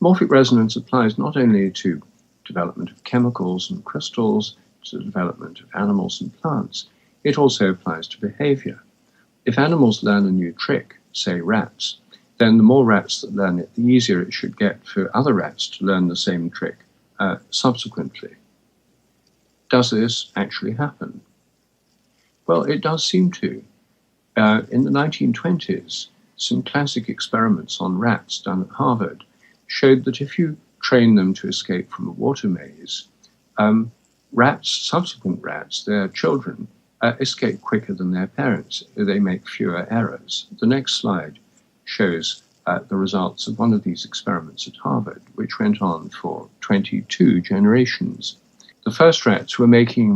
Morphic resonance applies not only to development of chemicals and crystals, to the development of animals and plants, it also applies to behavior. If animals learn a new trick, say rats, then the more rats that learn it, the easier it should get for other rats to learn the same trick subsequently. Does this actually happen? Well, it does seem to. In the 1920s, some classic experiments on rats done at Harvard showed that if you train them to escape from a water maze, subsequent rats, their children, escape quicker than their parents. They make fewer errors. The next slide shows the results of one of these experiments at Harvard, which went on for 22 generations. The first rats were making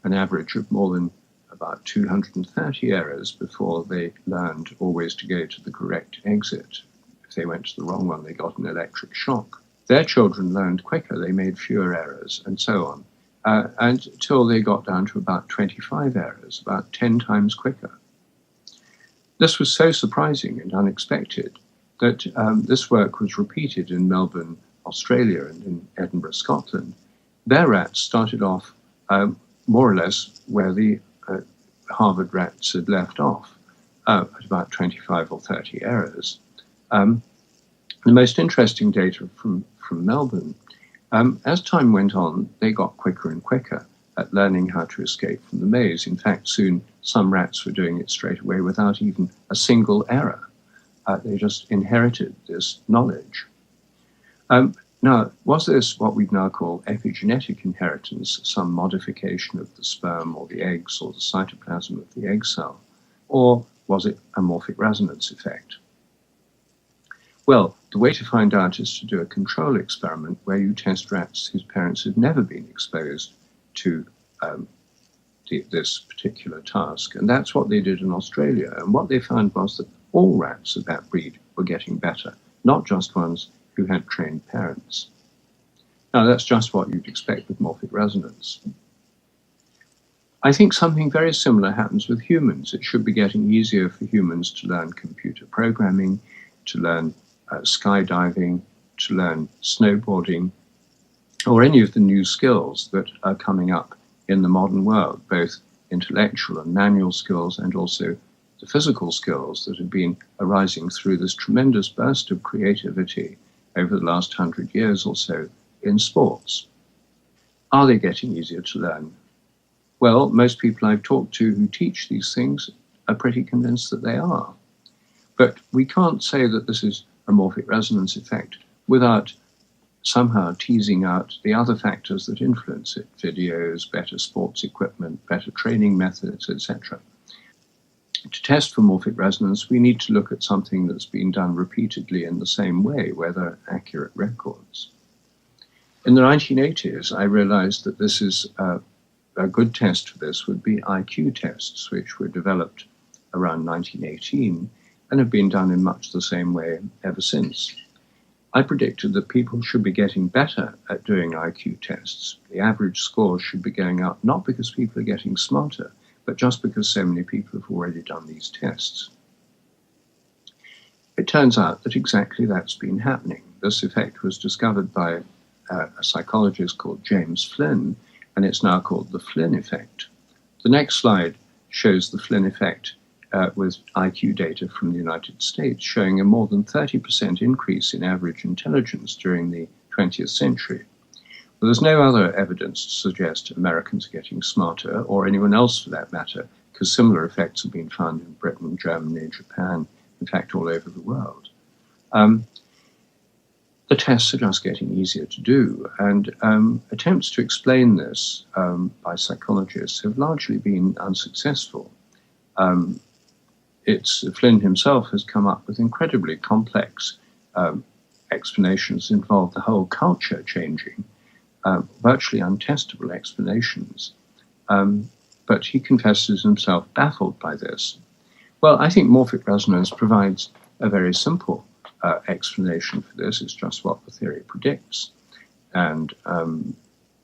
an average of more than about 230 errors before they learned always to go to the correct exit. If they went to the wrong one, they got an electric shock. Their children learned quicker, they made fewer errors, and so on, until they got down to about 25 errors, about 10 times quicker. This was so surprising and unexpected that this work was repeated in Melbourne, Australia, and in Edinburgh, Scotland. Their rats started off more or less where the Harvard rats had left off, at about 25 or 30 errors. The most interesting data from Melbourne, as time went on, they got quicker and quicker at learning how to escape from the maze. In fact, soon some rats were doing it straight away without even a single error. They just inherited this knowledge. Now, was this what we now call epigenetic inheritance, some modification of the sperm or the eggs or the cytoplasm of the egg cell? Or was it a morphic resonance effect? Well, the way to find out is to do a control experiment where you test rats whose parents had never been exposed to this particular task. And that's what they did in Australia. And what they found was that all rats of that breed were getting better, not just ones who had trained parents. Now, that's just what you'd expect with morphic resonance. I think something very similar happens with humans. It should be getting easier for humans to learn computer programming, to learn skydiving, to learn snowboarding, or any of the new skills that are coming up in the modern world, both intellectual and manual skills and also the physical skills that have been arising through this tremendous burst of creativity over the last 100 years or so in sports. Are they getting easier to learn? Well, most people I've talked to who teach these things are pretty convinced that they are. But we can't say that this is a morphic resonance effect without somehow teasing out the other factors that influence it: videos, better sports equipment, better training methods, etc. To test for morphic resonance, we need to look at something that's been done repeatedly in the same way, where there are accurate records. In the 1980s, I realized that this is a good test for this would be IQ tests, which were developed around 1918 and have been done in much the same way ever since. I predicted that people should be getting better at doing IQ tests. The average score should be going up, not because people are getting smarter, but just because so many people have already done these tests. It turns out that exactly that's been happening. This effect was discovered by a psychologist called James Flynn, and it's now called the Flynn effect. The next slide shows the Flynn effect with IQ data from the United States, showing a more than 30% increase in average intelligence during the 20th century. Well, there's no other evidence to suggest Americans are getting smarter, or anyone else for that matter, because similar effects have been found in Britain, Germany, Japan, in fact, all over the world. The tests are just getting easier to do, and attempts to explain this by psychologists have largely been unsuccessful. Flynn himself has come up with incredibly complex explanations that involve the whole culture changing, virtually untestable explanations. But he confesses himself baffled by this. Well, I think morphic resonance provides a very simple explanation for this. It's just what the theory predicts. And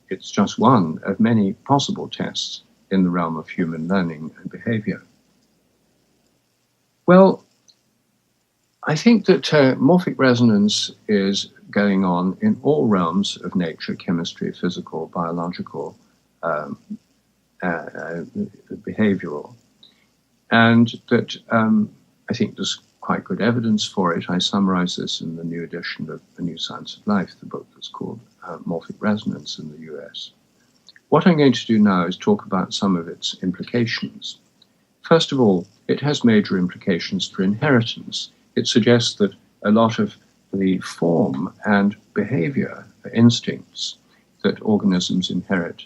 it's just one of many possible tests in the realm of human learning and behavior. Well, I think that morphic resonance is going on in all realms of nature, chemistry, physical, biological, behavioral. And that I think there's quite good evidence for it. I summarize this in the new edition of The New Science of Life, the book that's called Morphic Resonance in the US. What I'm going to do now is talk about some of its implications. First of all, it has major implications for inheritance. It suggests that a lot of the form and behavior instincts that organisms inherit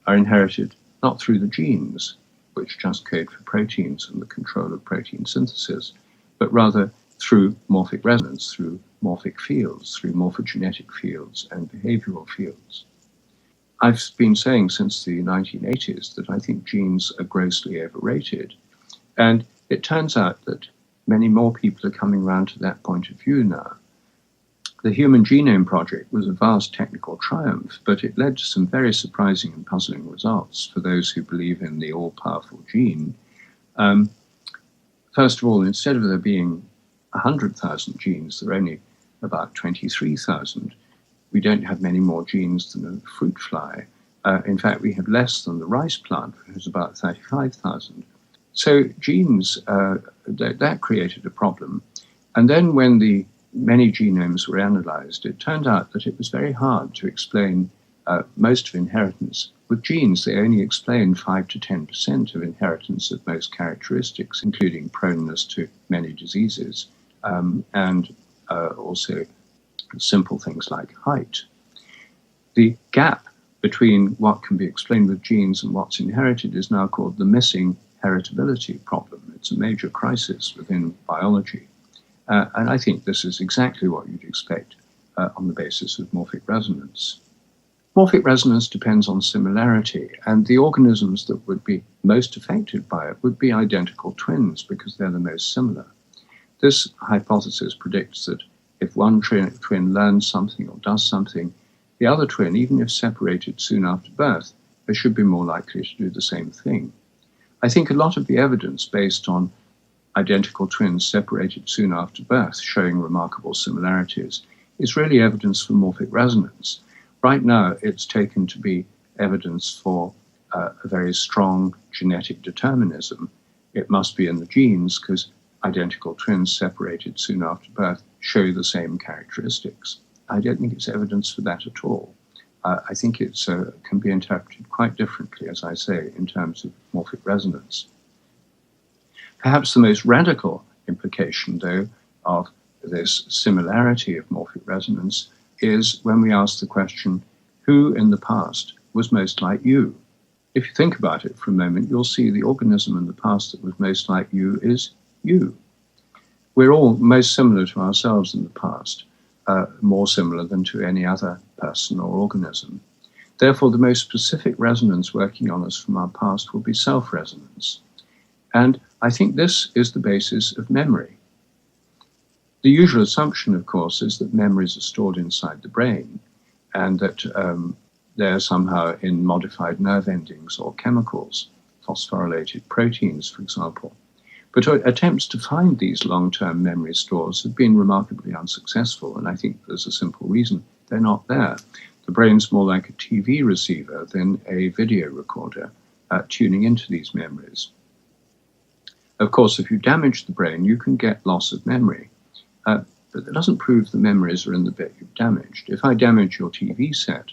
are inherited not through the genes, which just code for proteins and the control of protein synthesis, but rather through morphic resonance, through morphic fields, through morphogenetic fields and behavioral fields. I've been saying since the 1980s that I think genes are grossly overrated, and it turns out that many more people are coming around to that point of view now. The Human Genome Project was a vast technical triumph, but it led to some very surprising and puzzling results for those who believe in the all-powerful gene. First of all, instead of there being 100,000 genes, there are only about 23,000. We don't have many more genes than a fruit fly. In fact, we have less than the rice plant, which is about 35,000. So genes, that created a problem. And then when the many genomes were analyzed, it turned out that it was very hard to explain most of inheritance. With genes, they only explain 5 to 10% of inheritance of most characteristics, including proneness to many diseases, and also simple things like height. The gap between what can be explained with genes and what's inherited is now called the missing heritability problem. It's a major crisis within biology. And I think this is exactly what you'd expect on the basis of morphic resonance. Morphic resonance depends on similarity, and the organisms that would be most affected by it would be identical twins because they're the most similar. This hypothesis predicts that if one twin learns something or does something, the other twin, even if separated soon after birth, they should be more likely to do the same thing. I think a lot of the evidence based on identical twins separated soon after birth showing remarkable similarities is really evidence for morphic resonance. Right now, it's taken to be evidence for a very strong genetic determinism. It must be in the genes because identical twins separated soon after birth show the same characteristics. I don't think it's evidence for that at all. I think it can be interpreted quite differently, as I say, in terms of morphic resonance. Perhaps the most radical implication, though, of this similarity of morphic resonance is when we ask the question, who in the past was most like you? If you think about it for a moment, you'll see the organism in the past that was most like you is you. We're all most similar to ourselves in the past, more similar than to any other person or organism. Therefore, the most specific resonance working on us from our past will be self-resonance. And I think this is the basis of memory. The usual assumption, of course, is that memories are stored inside the brain and that they're somehow in modified nerve endings or chemicals, phosphorylated proteins, for example. But attempts to find these long-term memory stores have been remarkably unsuccessful, and I think there's a simple reason. They're not there. The brain's more like a TV receiver than a video recorder tuning into these memories. Of course, if you damage the brain, you can get loss of memory. But that doesn't prove the memories are in the bit you've damaged. If I damage your TV set,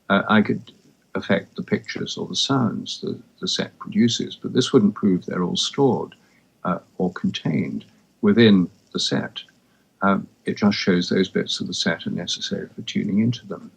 I could affect the pictures or the sounds that the set produces, but this wouldn't prove they're all stored or contained within the set. It just shows those bits of the set are necessary for tuning into them.